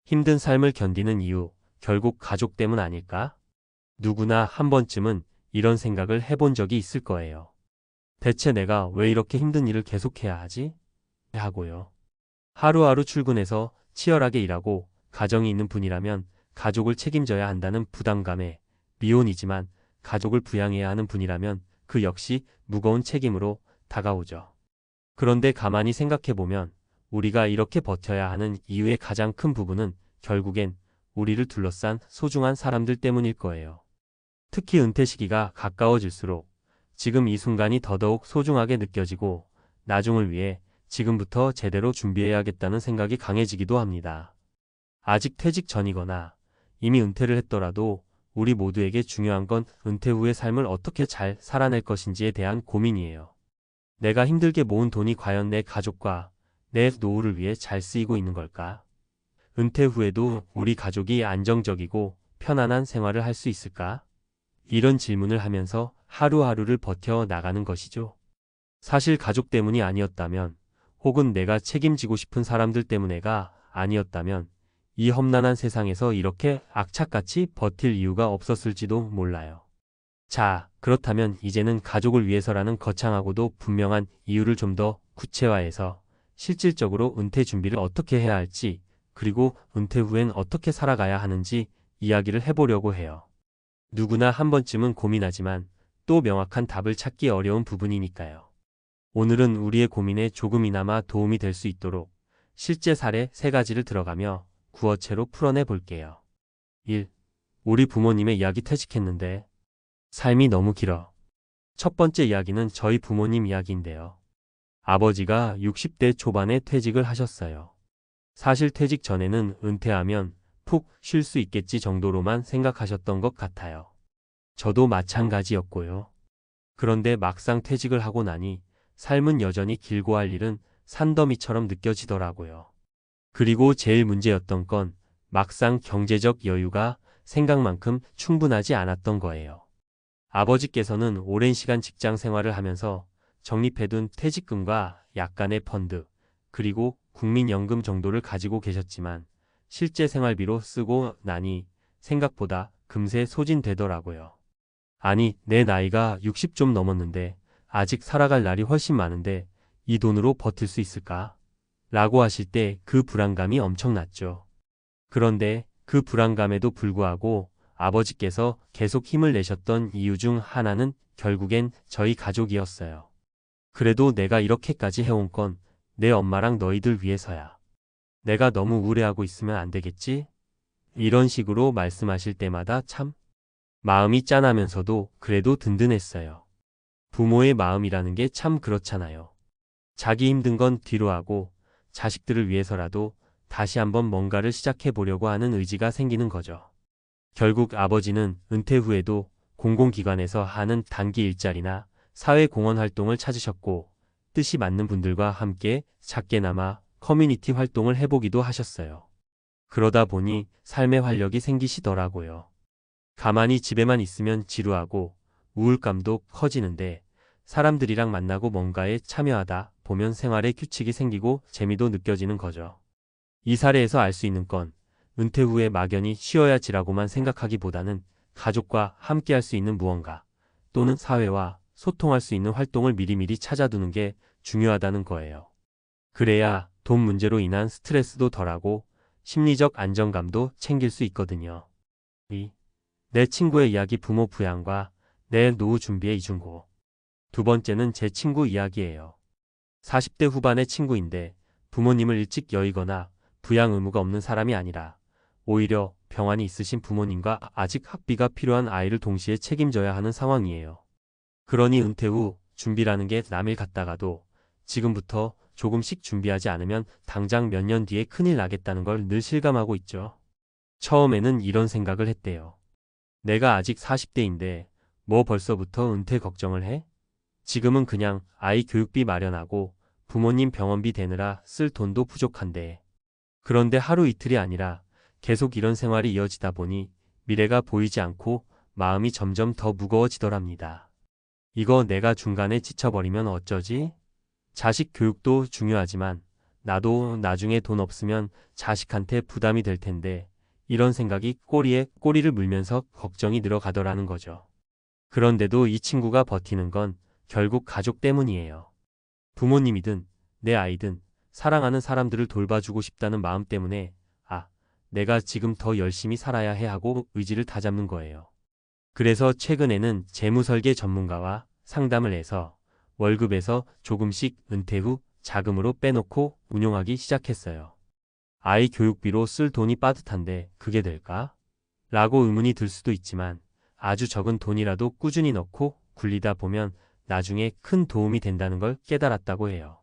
힘든 삶을 견디는 이유, 결국 가족 때문 아닐까? 누구나 한 번쯤은 이런 생각을 해본 적이 있을 거예요. 대체 내가 왜 이렇게 힘든 일을 계속해야 하지? 하고요. 하루하루 출근해서 치열하게 일하고 가정이 있는 분이라면 가족을 책임져야 한다는 부담감에, 미혼이지만 가족을 부양해야 하는 분이라면 그 역시 무거운 책임으로 다가오죠. 그런데 가만히 생각해보면 우리가 이렇게 버텨야 하는 이유의 가장 큰 부분은 결국엔 우리를 둘러싼 소중한 사람들 때문일 거예요. 특히 은퇴 시기가 가까워질수록 지금 이 순간이 더더욱 소중하게 느껴지고 나중을 위해 지금부터 제대로 준비해야겠다는 생각이 강해지기도 합니다. 아직 퇴직 전이거나 이미 은퇴를 했더라도 우리 모두에게 중요한 건 은퇴 후의 삶을 어떻게 잘 살아낼 것인지에 대한 고민이에요. 내가 힘들게 모은 돈이 과연 내 가족과 내 노후를 위해 잘 쓰이고 있는 걸까? 은퇴 후에도 우리 가족이 안정적이고 편안한 생활을 할 수 있을까? 이런 질문을 하면서 하루하루를 버텨 나가는 것이죠. 사실 가족 때문이 아니었다면, 혹은 내가 책임지고 싶은 사람들 때문에가 아니었다면 이 험난한 세상에서 이렇게 악착같이 버틸 이유가 없었을지도 몰라요. 자, 그렇다면 이제는 가족을 위해서라는 거창하고도 분명한 이유를 좀 더 구체화해서 실질적으로 은퇴 준비를 어떻게 해야 할지, 그리고 은퇴 후엔 어떻게 살아가야 하는지 이야기를 해보려고 해요. 누구나 한 번쯤은 고민하지만 또 명확한 답을 찾기 어려운 부분이니까요. 오늘은 우리의 고민에 조금이나마 도움이 될 수 있도록 실제 사례 3가지를 들어가며 구어체로 풀어내 볼게요. 1. 우리 부모님의 이야기 퇴직했는데 삶이 너무 길어. 첫 번째 이야기는 저희 부모님 이야기인데요. 아버지가 60대 초반에 퇴직을 하셨어요. 사실 퇴직 전에는 은퇴하면 푹 쉴 수 있겠지 정도로만 생각하셨던 것 같아요. 저도 마찬가지였고요. 그런데 막상 퇴직을 하고 나니 삶은 여전히 길고 할 일은 산더미처럼 느껴지더라고요. 그리고 제일 문제였던 건 막상 경제적 여유가 생각만큼 충분하지 않았던 거예요. 아버지께서는 오랜 시간 직장 생활을 하면서 적립해둔 퇴직금과 약간의 펀드, 그리고 국민연금 정도를 가지고 계셨지만 실제 생활비로 쓰고 나니 생각보다 금세 소진되더라고요. 아니, 내 나이가 60 좀 넘었는데 아직 살아갈 날이 훨씬 많은데 이 돈으로 버틸 수 있을까? 라고 하실 때 그 불안감이 엄청났죠. 그런데 그 불안감에도 불구하고 아버지께서 계속 힘을 내셨던 이유 중 하나는 결국엔 저희 가족이었어요. 그래도 내가 이렇게까지 해온 건 내 엄마랑 너희들 위해서야. 내가 너무 우울해하고 있으면 안 되겠지? 이런 식으로 말씀하실 때마다 참 마음이 짠하면서도 그래도 든든했어요. 부모의 마음이라는 게 참 그렇잖아요. 자기 힘든 건 뒤로 하고 자식들을 위해서라도 다시 한번 뭔가를 시작해 보려고 하는 의지가 생기는 거죠. 결국 아버지는 은퇴 후에도 공공기관에서 하는 단기 일자리나 사회공헌 활동을 찾으셨고 뜻이 맞는 분들과 함께 작게나마 커뮤니티 활동을 해보기도 하셨어요. 그러다 보니 삶의 활력이 생기시더라고요. 가만히 집에만 있으면 지루하고 우울감도 커지는데 사람들이랑 만나고 뭔가에 참여하다 보면 생활에 규칙이 생기고 재미도 느껴지는 거죠. 이 사례에서 알 수 있는 건 은퇴 후에 막연히 쉬어야지라고만 생각하기보다는 가족과 함께 할 수 있는 무언가 또는 사회와 소통할 수 있는 활동을 미리미리 찾아두는 게 중요하다는 거예요. 그래야 돈 문제로 인한 스트레스도 덜하고 심리적 안정감도 챙길 수 있거든요. 2. 내 친구의 이야기 부모 부양과 내 노후 준비의 이중고. 두 번째는 제 친구 이야기예요. 40대 후반의 친구인데 부모님을 일찍 여의거나 부양 의무가 없는 사람이 아니라 오히려 병환이 있으신 부모님과 아직 학비가 필요한 아이를 동시에 책임져야 하는 상황이에요. 그러니 은퇴 후 준비라는 게 남일 같다가도 지금부터 조금씩 준비하지 않으면 당장 몇 년 뒤에 큰일 나겠다는 걸 늘 실감하고 있죠. 처음에는 이런 생각을 했대요. 내가 아직 40대인데 뭐 벌써부터 은퇴 걱정을 해? 지금은 그냥 아이 교육비 마련하고 부모님 병원비 대느라 쓸 돈도 부족한데. 그런데 하루 이틀이 아니라 계속 이런 생활이 이어지다 보니 미래가 보이지 않고 마음이 점점 더 무거워지더랍니다. 이거 내가 중간에 지쳐버리면 어쩌지? 자식 교육도 중요하지만 나도 나중에 돈 없으면 자식한테 부담이 될 텐데 이런 생각이 꼬리에 꼬리를 물면서 걱정이 늘어가더라는 거죠. 그런데도 이 친구가 버티는 건 결국 가족 때문이에요. 부모님이든 내 아이든 사랑하는 사람들을 돌봐주고 싶다는 마음 때문에 내가 지금 더 열심히 살아야 해 하고 의지를 다잡는 거예요. 그래서 최근에는 재무설계 전문가와 상담을 해서 월급에서 조금씩 은퇴 후 자금으로 빼놓고 운용하기 시작했어요. 아이 교육비로 쓸 돈이 빠듯한데 그게 될까? 라고 의문이 들 수도 있지만 아주 적은 돈이라도 꾸준히 넣고 굴리다 보면 나중에 큰 도움이 된다는 걸 깨달았다고 해요.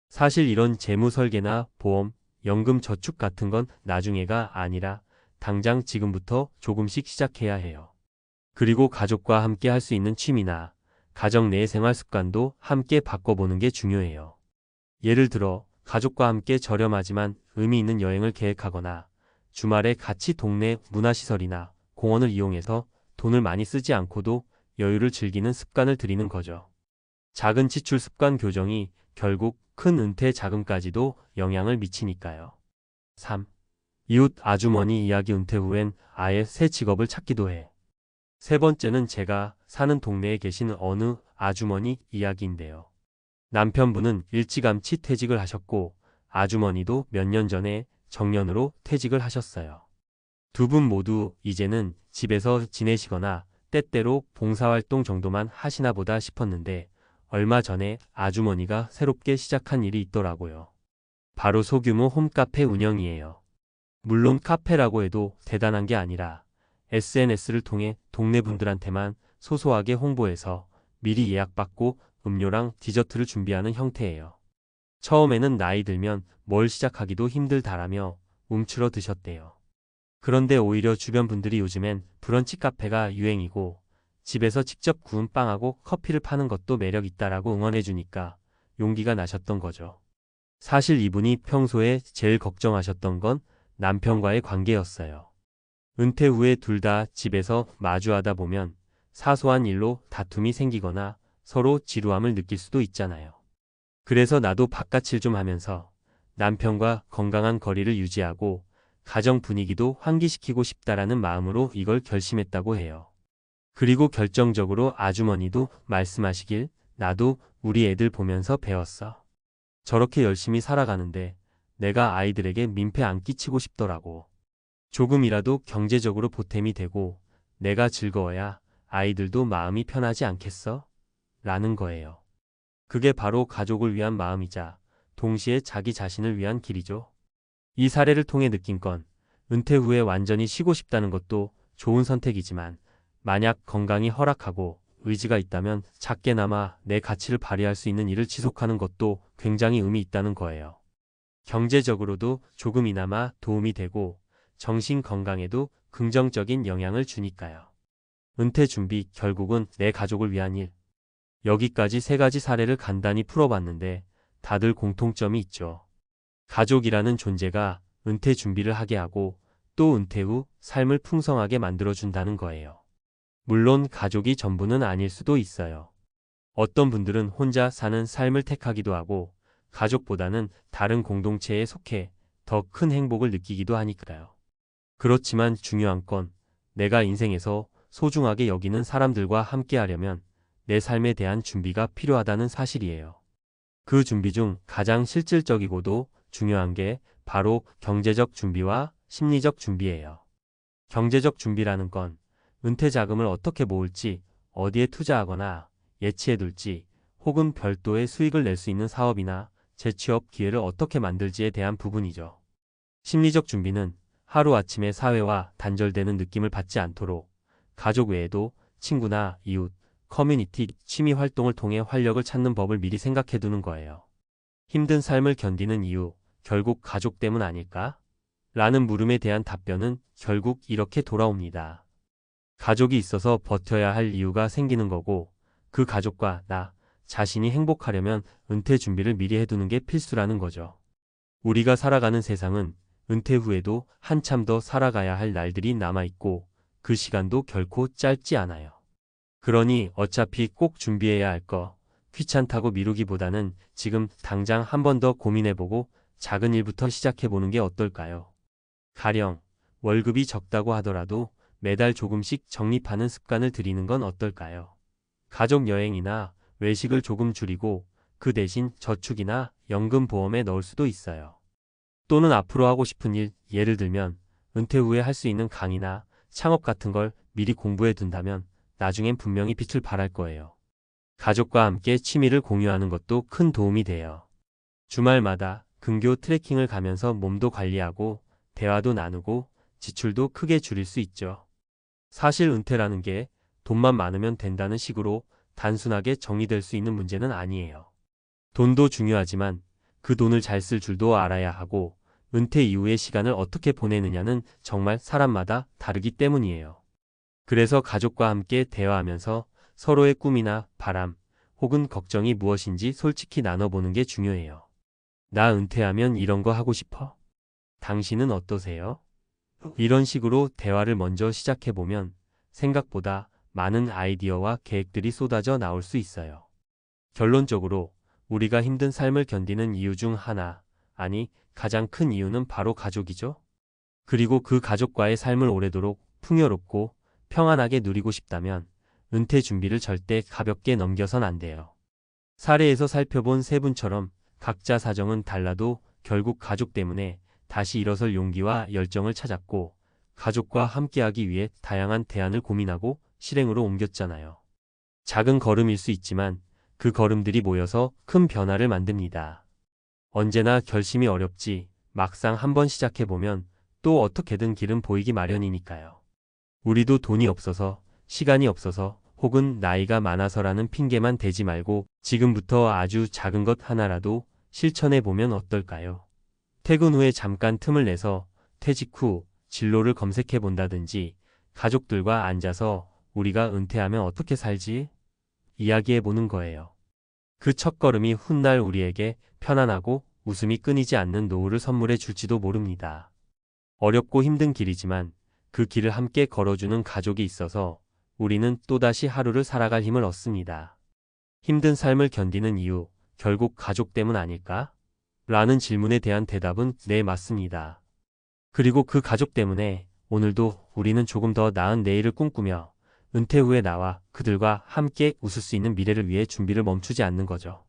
사실 이런 재무 설계나 보험, 연금 저축 같은 건 나중에가 아니라 당장 지금부터 조금씩 시작해야 해요. 그리고 가족과 함께 할 수 있는 취미나 가정 내 생활 습관도 함께 바꿔보는 게 중요해요. 예를 들어 가족과 함께 저렴하지만 의미 있는 여행을 계획하거나 주말에 같이 동네 문화시설이나 공원을 이용해서 돈을 많이 쓰지 않고도 여유를 즐기는 습관을 들이는 거죠. 작은 지출 습관 교정이 결국 큰 은퇴 자금까지도 영향을 미치니까요. 3. 이웃 아주머니 이야기. 은퇴 후엔 아예 새 직업을 찾기도 해. 세 번째는 제가 사는 동네에 계신 어느 아주머니 이야기인데요. 남편분은 일찌감치 퇴직을 하셨고 아주머니도 몇 년 전에 정년으로 퇴직을 하셨어요. 두 분 모두 이제는 집에서 지내시거나 때때로 봉사활동 정도만 하시나 보다 싶었는데 얼마 전에 아주머니가 새롭게 시작한 일이 있더라고요. 바로 소규모 홈카페 운영이에요. 물론 카페라고 해도 대단한 게 아니라 SNS를 통해 동네 분들한테만 소소하게 홍보해서 미리 예약받고 음료랑 디저트를 준비하는 형태예요. 처음에는 나이 들면 뭘 시작하기도 힘들다라며 움츠러 드셨대요. 그런데 오히려 주변 분들이 요즘엔 브런치 카페가 유행이고 집에서 직접 구운 빵하고 커피를 파는 것도 매력 있다라고 응원해주니까 용기가 나셨던 거죠. 사실 이분이 평소에 제일 걱정하셨던 건 남편과의 관계였어요. 은퇴 후에 둘 다 집에서 마주하다 보면 사소한 일로 다툼이 생기거나 서로 지루함을 느낄 수도 있잖아요. 그래서 나도 바깥일 좀 하면서 남편과 건강한 거리를 유지하고 가정 분위기도 환기시키고 싶다라는 마음으로 이걸 결심했다고 해요. 그리고 결정적으로 아주머니도 말씀하시길 나도 우리 애들 보면서 배웠어. 저렇게 열심히 살아가는데 내가 아이들에게 민폐 안 끼치고 싶더라고. 조금이라도 경제적으로 보탬이 되고 내가 즐거워야 아이들도 마음이 편하지 않겠어? 라는 거예요. 그게 바로 가족을 위한 마음이자 동시에 자기 자신을 위한 길이죠. 이 사례를 통해 느낀 건 은퇴 후에 완전히 쉬고 싶다는 것도 좋은 선택이지만 만약 건강이 허락하고 의지가 있다면 작게나마 내 가치를 발휘할 수 있는 일을 지속하는 것도 굉장히 의미 있다는 거예요. 경제적으로도 조금이나마 도움이 되고 정신 건강에도 긍정적인 영향을 주니까요. 은퇴 준비, 결국은 내 가족을 위한 일. 여기까지 세 가지 사례를 간단히 풀어봤는데 다들 공통점이 있죠. 가족이라는 존재가 은퇴 준비를 하게 하고 또 은퇴 후 삶을 풍성하게 만들어준다는 거예요. 물론 가족이 전부는 아닐 수도 있어요. 어떤 분들은 혼자 사는 삶을 택하기도 하고 가족보다는 다른 공동체에 속해 더 큰 행복을 느끼기도 하니까요. 그렇지만 중요한 건 내가 인생에서 소중하게 여기는 사람들과 함께 하려면 내 삶에 대한 준비가 필요하다는 사실이에요. 그 준비 중 가장 실질적이고도 중요한 게 바로 경제적 준비와 심리적 준비예요. 경제적 준비라는 건 은퇴 자금을 어떻게 모을지, 어디에 투자하거나 예치해둘지, 혹은 별도의 수익을 낼 수 있는 사업이나 재취업 기회를 어떻게 만들지에 대한 부분이죠. 심리적 준비는 하루아침에 사회와 단절되는 느낌을 받지 않도록 가족 외에도 친구나 이웃, 커뮤니티, 취미 활동을 통해 활력을 찾는 법을 미리 생각해두는 거예요. 힘든 삶을 견디는 이유, 결국 가족 때문 아닐까? 라는 물음에 대한 답변은 결국 이렇게 돌아옵니다. 가족이 있어서 버텨야 할 이유가 생기는 거고 그 가족과 나 자신이 행복하려면 은퇴 준비를 미리 해두는 게 필수라는 거죠. 우리가 살아가는 세상은 은퇴 후에도 한참 더 살아가야 할 날들이 남아있고 그 시간도 결코 짧지 않아요. 그러니 어차피 꼭 준비해야 할 거 귀찮다고 미루기보다는 지금 당장 한 번 더 고민해보고 작은 일부터 시작해보는 게 어떨까요? 가령 월급이 적다고 하더라도 매달 조금씩 적립하는 습관을 들이는 건 어떨까요? 가족 여행이나 외식을 조금 줄이고 그 대신 저축이나 연금보험에 넣을 수도 있어요. 또는 앞으로 하고 싶은 일, 예를 들면 은퇴 후에 할 수 있는 강의나 창업 같은 걸 미리 공부해 둔다면 나중엔 분명히 빛을 발할 거예요. 가족과 함께 취미를 공유하는 것도 큰 도움이 돼요. 주말마다 근교 트레킹을 가면서 몸도 관리하고 대화도 나누고 지출도 크게 줄일 수 있죠. 사실 은퇴라는 게 돈만 많으면 된다는 식으로 단순하게 정의될 수 있는 문제는 아니에요. 돈도 중요하지만 그 돈을 잘 쓸 줄도 알아야 하고 은퇴 이후의 시간을 어떻게 보내느냐는 정말 사람마다 다르기 때문이에요. 그래서 가족과 함께 대화하면서 서로의 꿈이나 바람 혹은 걱정이 무엇인지 솔직히 나눠보는 게 중요해요. 나 은퇴하면 이런 거 하고 싶어? 당신은 어떠세요? 이런 식으로 대화를 먼저 시작해보면 생각보다 많은 아이디어와 계획들이 쏟아져 나올 수 있어요. 결론적으로 우리가 힘든 삶을 견디는 이유 중 하나, 아니 가장 큰 이유는 바로 가족이죠. 그리고 그 가족과의 삶을 오래도록 풍요롭고 평안하게 누리고 싶다면 은퇴 준비를 절대 가볍게 넘겨선 안 돼요. 사례에서 살펴본 세 분처럼 각자 사정은 달라도 결국 가족 때문에 다시 일어설 용기와 열정을 찾았고 가족과 함께하기 위해 다양한 대안을 고민하고 실행으로 옮겼잖아요. 작은 걸음일 수 있지만 그 걸음들이 모여서 큰 변화를 만듭니다. 언제나 결심이 어렵지 막상 한번 시작해보면 또 어떻게든 길은 보이기 마련이니까요. 우리도 돈이 없어서, 시간이 없어서, 혹은 나이가 많아서라는 핑계만 대지 말고 지금부터 아주 작은 것 하나라도 실천해보면 어떨까요? 퇴근 후에 잠깐 틈을 내서 퇴직 후 진로를 검색해본다든지 가족들과 앉아서 우리가 은퇴하면 어떻게 살지? 이야기해보는 거예요. 그 첫걸음이 훗날 우리에게 편안하고 웃음이 끊이지 않는 노후를 선물해 줄지도 모릅니다. 어렵고 힘든 길이지만 그 길을 함께 걸어주는 가족이 있어서 우리는 또다시 하루를 살아갈 힘을 얻습니다. 힘든 삶을 견디는 이유, 결국 가족 때문 아닐까? 라는 질문에 대한 대답은 네, 맞습니다. 그리고 그 가족 때문에 오늘도 우리는 조금 더 나은 내일을 꿈꾸며 은퇴 후에 나와 그들과 함께 웃을 수 있는 미래를 위해 준비를 멈추지 않는 거죠.